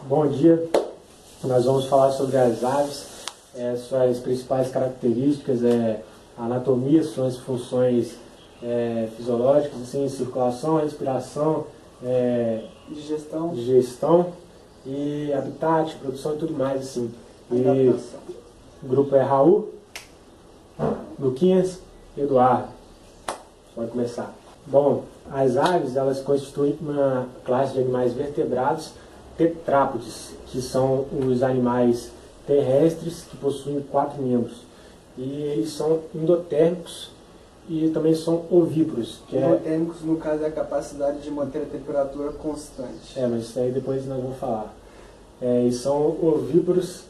Bom dia, nós vamos falar sobre as aves, suas principais características, anatomia, suas funções fisiológicas, assim, circulação, respiração, digestão e habitat, produção e tudo mais, assim. E o grupo é Raul, Luquinhas e Eduardo. Pode começar. Bom, as aves, elas constituem uma classe de animais vertebrados tetrápodes, que são os animais terrestres que possuem 4 membros. E eles são endotérmicos e também são ovíparos. Endotérmicos, no caso, é a capacidade de manter a temperatura constante. Mas isso aí depois nós vamos falar. E são ovíparos,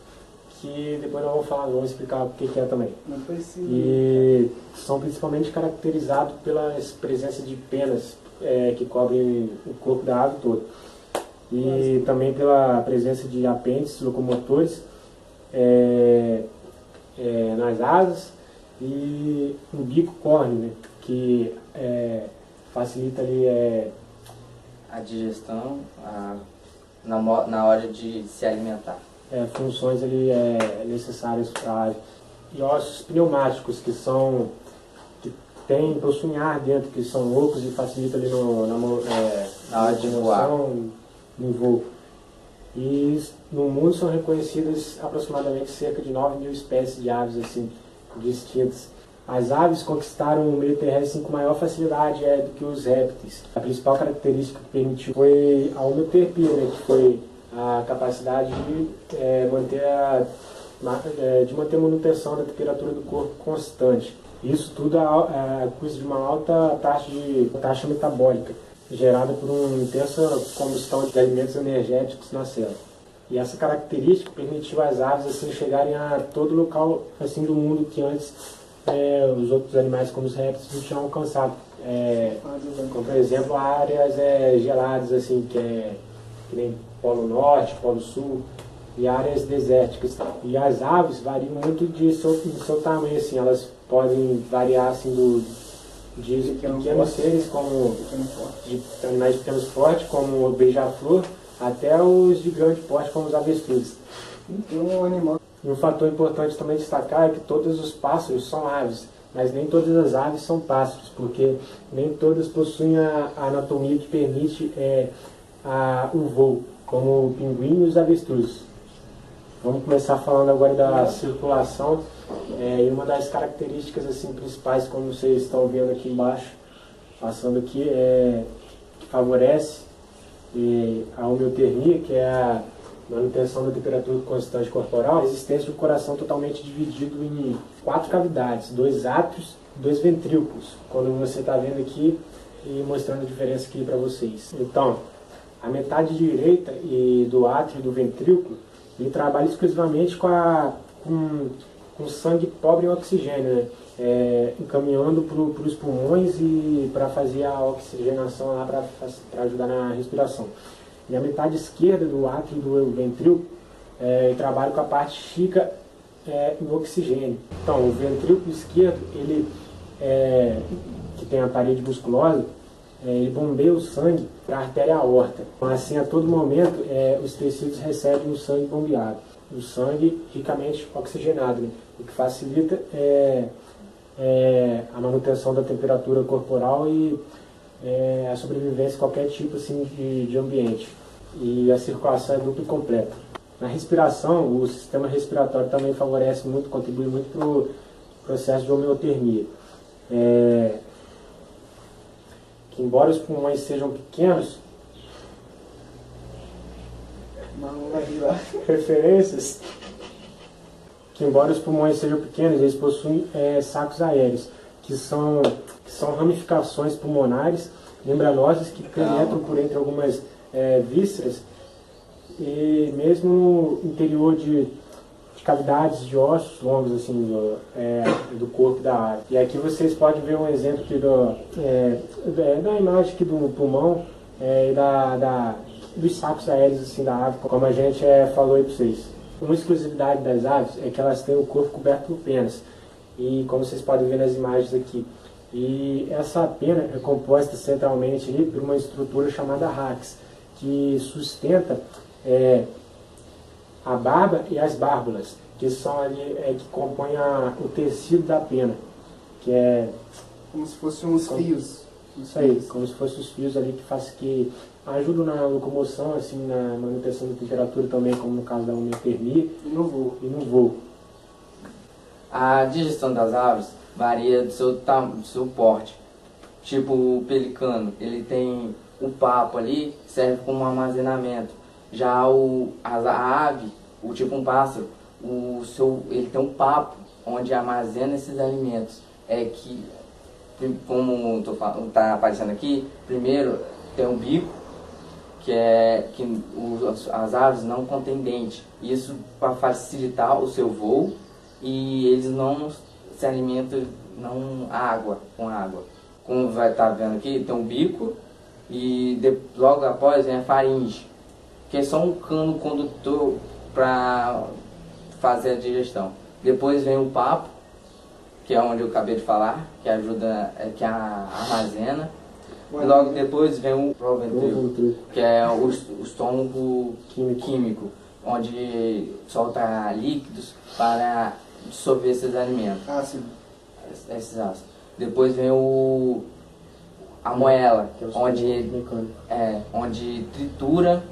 que depois nós vamos falar, vamos explicar o que é também. Não precisa. E são principalmente caracterizados pela presença de penas que cobrem o corpo da ave todo. E também pela presença de apêndices locomotores nas asas e um bico córneo, né, que facilita ali a digestão na hora de se alimentar. Funções ali necessárias para a ave. E ossos pneumáticos, que possuem ar dentro, que são loucos e facilitam ali na hora de voar. No voo. E no mundo são reconhecidas aproximadamente cerca de 9.000 espécies de aves assim, distintas. As aves conquistaram o meio terrestre com maior facilidade do que os répteis. A principal característica que permitiu foi a homeoterapia, né, que foi a capacidade de manter a manutenção da temperatura do corpo constante. Isso tudo a custo de uma alta taxa metabólica, gerada por uma intensa combustão de alimentos energéticos na célula. E essa característica permitiu às aves assim, chegarem a todo local assim, do mundo que antes os outros animais, como os répteis, não tinham alcançado. Como, por exemplo, áreas geladas, assim, que nem Polo Norte, Polo Sul, e áreas desérticas. E as aves variam muito de seu tamanho, assim, elas podem variar assim, de pequenos seres, como de animais de pequenos porte, como o beija-flor, até os de grande porte, como os avestruzes. E um fator importante também destacar é que todos os pássaros são aves, mas nem todas as aves são pássaros, porque nem todas possuem a anatomia que permite o voo, como o pinguim e os avestruzes. Vamos começar falando agora da circulação, e uma das características assim, principais, como vocês estão vendo aqui embaixo, passando aqui, que favorece a homeotermia, que é a manutenção da temperatura constante corporal, a existência de um coração totalmente dividido em 4 cavidades, 2 átrios e 2 ventrículos, quando você está vendo aqui e mostrando a diferença aqui para vocês. Então, a metade direita do átrio e do ventrículo, ele trabalha exclusivamente com sangue pobre em oxigênio, né? Encaminhando para os pulmões e para fazer a oxigenação lá para ajudar na respiração. E a metade esquerda do átrio e do ventrículo ele trabalha com a parte chica em oxigênio. Então, o ventrículo esquerdo, ele que tem a parede musculosa, ele bombeia o sangue para a artéria aorta. Então, assim, a todo momento, os tecidos recebem o sangue bombeado, o sangue ricamente oxigenado, né? O que facilita a manutenção da temperatura corporal e a sobrevivência em qualquer tipo assim, de ambiente. E a circulação é dupla e completa. Na respiração, o sistema respiratório também favorece muito, contribui muito para o processo de homeotermia. Que embora os pulmões sejam pequenos, referências, que embora os pulmões sejam pequenos, eles possuem sacos aéreos, que são ramificações pulmonares membranosas que penetram por entre algumas vísceras e mesmo no interior de cavidades de ossos longos assim, do corpo da ave. E aqui vocês podem ver um exemplo aqui da imagem aqui do pulmão e dos sacos aéreos assim, da ave, como a gente falou aí para vocês. Uma exclusividade das aves é que elas têm o corpo coberto por penas, e como vocês podem ver nas imagens aqui. E essa pena é composta centralmente ali por uma estrutura chamada rax, que sustenta a barba e as bárbulas, que são ali, que compõem o tecido da pena, que é... Como se fossem uns fios. Isso aí, como se fossem os fios ali que ajudam na locomoção, assim, na manutenção da temperatura também, como no caso da homeotermia. E no voo. E no voo. A digestão das aves varia do seu porte. Tipo o pelicano, ele tem o papo ali, serve como armazenamento. Já a ave, tipo um pássaro, ele tem um papo onde armazena esses alimentos. É que, como está aparecendo aqui, primeiro tem um bico, as aves não contêm dente. Isso para facilitar o seu voo, e eles não se alimentam com água. Como vai estar vendo aqui, tem um bico e logo após vem a faringe, que é só um cano condutor para fazer a digestão. Depois vem o papo, que é onde eu acabei de falar, que ajuda, que armazena. E logo depois vem o proventril, que é o estômago químico, onde solta líquidos para dissolver esses alimentos. Ácido. Esses ácidos. Depois vem a moela, Que é o onde tritura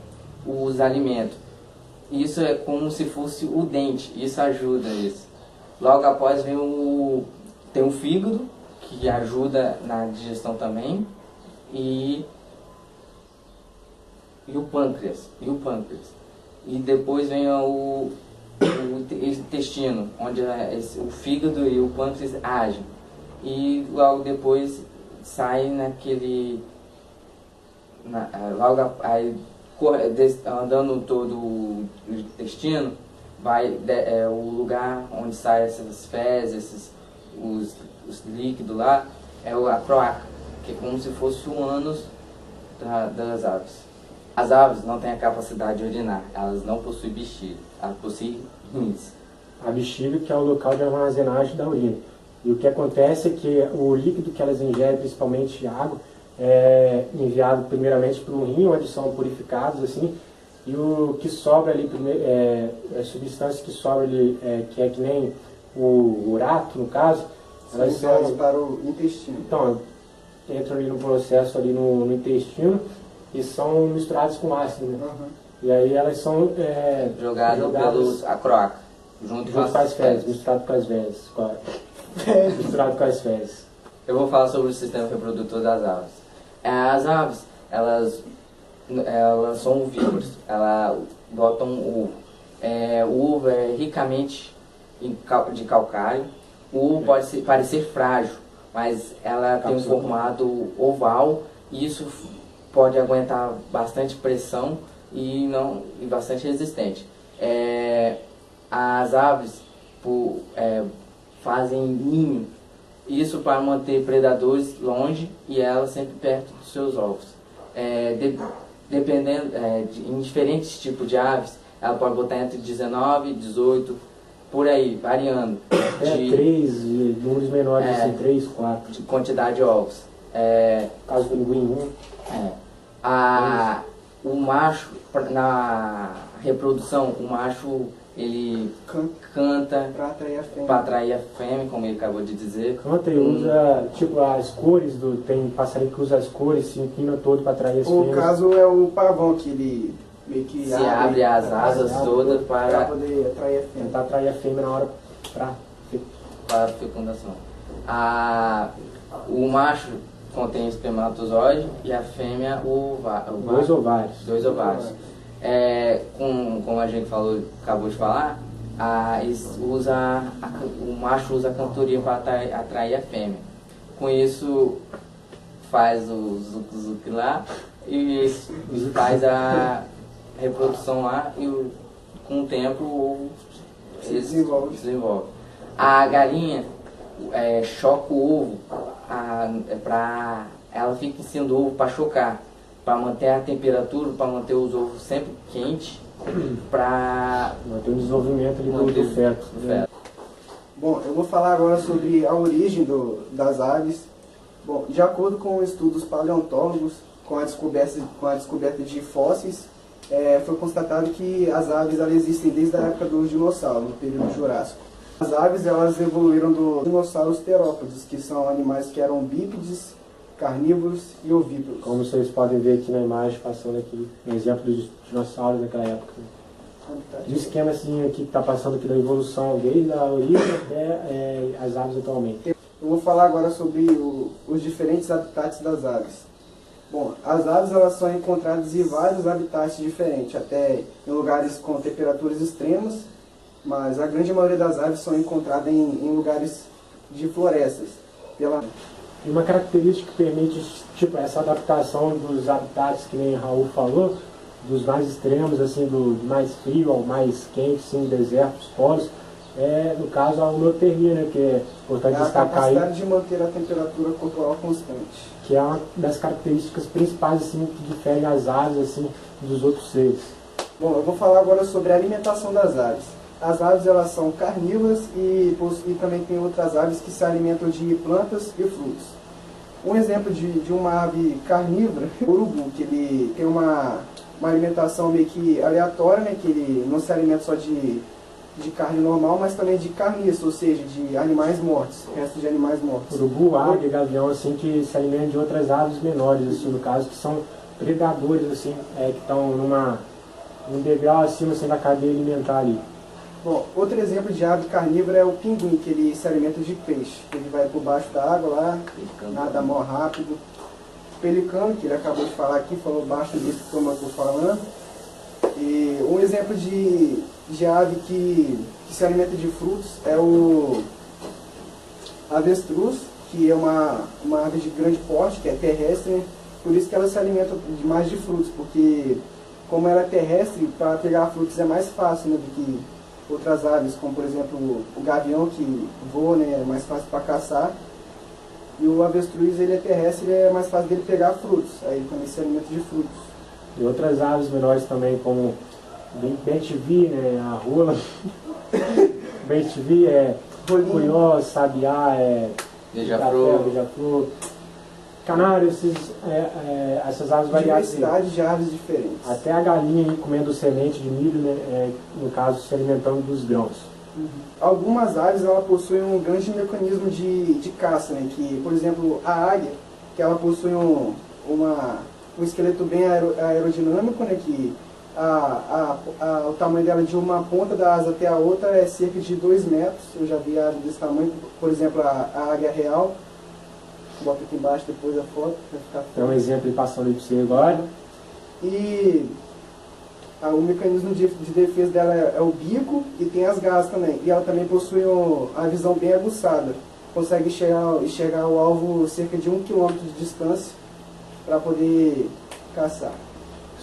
os alimentos. Isso é como se fosse o dente, isso ajuda isso. Logo após tem o fígado, que ajuda na digestão também, e o pâncreas. E depois vem o intestino, onde o fígado e o pâncreas agem. E logo depois sai andando todo o intestino, o lugar onde sai essas fezes, os líquidos lá, é a cloaca, que é como se fosse o ânus das aves. As aves não têm a capacidade de urinar, elas não possuem bexiga, elas possuem rins. A bexiga, que é o local de armazenagem da urina. E o que acontece é que o líquido que elas ingerem, principalmente água, é enviado primeiramente para o rim, onde são purificados, assim, e o que sobra ali, a substância que sobra ali, que é que nem o urato, no caso, elas são para o intestino. Então, entram ali no processo ali no intestino e são misturadas com ácido, né? Uhum. E aí elas são jogadas pela cloaca, junto com as fezes. Misturado com as fezes. Misturado com as fezes. Eu vou falar sobre o sistema reprodutor das aves. As aves, elas são ovíparas, elas botam ovo. O ovo é ricamente de calcário. O ovo pode parecer frágil, mas ela tem um formato oval, e isso pode aguentar bastante pressão e bastante resistente. As aves fazem ninho, isso para manter predadores longe e elas sempre perto dos seus ovos. Dependendo, em diferentes tipos de aves, ela pode botar entre 19 e 18, por aí, variando. 3, números menores, assim, 3, 4. De quantidade de ovos. Caso do linguim 1. O macho, na reprodução, o macho ele canta para atrair a fêmea, como ele acabou de dizer. Canta e usa, tipo, as cores, tem passarinho que usa as cores, se empina todo para atrair as fêmeas. O caso é o pavão, que ele meio que se abre as asas todas para poder atrair a fêmea. Tentar atrair a fêmea na hora para a fecundação. O macho contém espermatozoide e a fêmea dois ovários. Dois ovários. Como a gente acabou de falar, o macho usa a cantoria para atrair a fêmea. Com isso faz o zuc-zuc lá e faz a reprodução lá, e com o tempo o ovo se desenvolve. A galinha choca o ovo, ela fica em cima do ovo para chocar, para manter a temperatura, para manter os ovos sempre quentes, para manter o desenvolvimento ali do feto. Bom, eu vou falar agora sobre a origem das aves. Bom, de acordo com estudos paleontólogos, com a descoberta de fósseis, foi constatado que as aves elas existem desde a época dos dinossauros, no período Jurássico. As aves elas evoluíram dos dinossauros terópodes, que são animais que eram bípedes, carnívoros e ovíparos. Como vocês podem ver aqui na imagem, passando aqui um exemplo dos dinossauros daquela época. O esquema assim aqui que está passando aqui da evolução desde a origem até as aves atualmente. Eu vou falar agora sobre os diferentes habitats das aves. Bom, as aves elas são encontradas em vários habitats diferentes, até em lugares com temperaturas extremas, mas a grande maioria das aves são encontradas em lugares de florestas. E uma característica que permite tipo, essa adaptação dos habitats, que nem Raul falou, dos mais extremos, assim, do mais frio ao mais quente, assim, desertos, polos, no caso a homeotermia, né, que é importante destacar aí. A capacidade de manter a temperatura corporal constante. Que é uma das características principais, assim, que diferem as aves, assim, dos outros seres. Bom, eu vou falar agora sobre a alimentação das aves. As aves elas são carnívoras e também tem outras aves que se alimentam de plantas e frutos. Um exemplo de uma ave carnívora é o urubu, que ele tem uma alimentação meio que aleatória, né, que ele não se alimenta só de carne normal, mas também de carniça, ou seja, de animais mortos, restos de animais mortos. Urubu, águia, gavião, assim, que se alimentam de outras aves menores, assim, no caso, que são predadores, assim, que estão num degrau acima, assim, da cadeia alimentar ali. Bom, outro exemplo de ave carnívora é o pinguim, que ele se alimenta de peixe. Ele vai por baixo da água lá, nada mó rápido. O pelicano, que ele acabou de falar aqui, falou baixo disso que eu estou falando. E um exemplo de ave que se alimenta de frutos é o avestruz, que é uma ave de grande porte, que é terrestre, né? Por isso que ela se alimenta mais de frutos, porque como ela é terrestre, para pegar frutos é mais fácil, né, do que outras aves, como por exemplo o gavião, que voa, né, é mais fácil para caçar. E o avestruz, ele é terrestre, ele é mais fácil dele pegar frutos, aí ele também se alimenta de frutos. E outras aves menores também, como bem-te-vi, né, a rola, bem-te-vi, curió, sabiá, beija-flor, canário, essas aves variadas. Diversidade de aves diferentes. Até a galinha aí comendo semente de milho, né, no caso se alimentando dos grãos. Algumas aves ela possuem um grande mecanismo de caça, né, que, por exemplo, a águia, que ela possui um esqueleto bem aerodinâmico, né, que o tamanho dela de uma ponta da asa até a outra é cerca de 2 metros. Eu já vi ave desse tamanho, por exemplo, a águia real. Bota aqui embaixo depois a foto, vai ficar. Tem um exemplo aí passando aí para você agora. E o mecanismo de defesa dela é o bico e tem as garras também. E ela também possui a visão bem aguçada. Consegue enxergar o alvo cerca de 1 km de distância para poder caçar.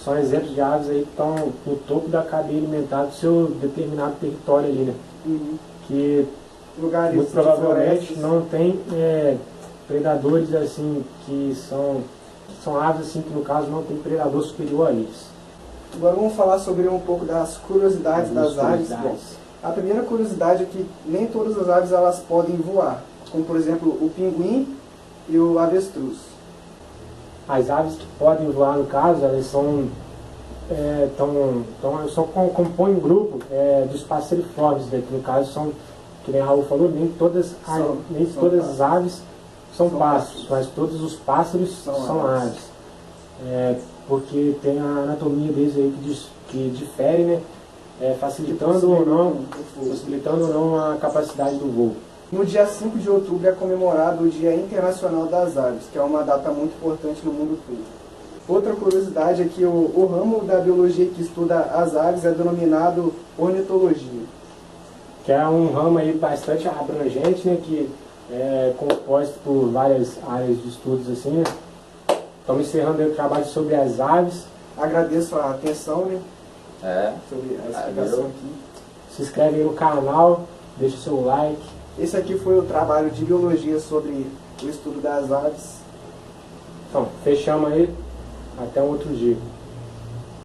São exemplos de aves aí que estão no topo da cadeia alimentar do seu determinado território ali, né? Que lugares muito provavelmente não tem predadores assim, que são aves assim, que no caso não tem predador superior a eles. Agora vamos falar sobre um pouco das curiosidades das aves. Bom, a primeira curiosidade é que nem todas as aves elas podem voar, como por exemplo o pinguim e o avestruz. As aves que podem voar, no caso, elas compõem um grupo dos passeriformes, né, que no caso são, que nem Raul falou, nem todas as aves são pássaros, mas todos os pássaros são aves. Porque tem a anatomia deles aí que difere, né, facilitando ou não a capacidade do voo. No dia 5 de outubro é comemorado o Dia Internacional das Aves, que é uma data muito importante no mundo todo. Outra curiosidade é que o ramo da biologia que estuda as aves é denominado ornitologia. Que é um ramo aí bastante abrangente, né, que é composto por várias áreas de estudos assim, né. Estamos encerrando aí o trabalho sobre as aves. Agradeço a atenção, né? Sobre a explicação aqui. Se inscreve aí no canal, deixa o seu like. Esse aqui foi o trabalho de biologia sobre o estudo das aves. Então, fechamos aí. Até um outro dia.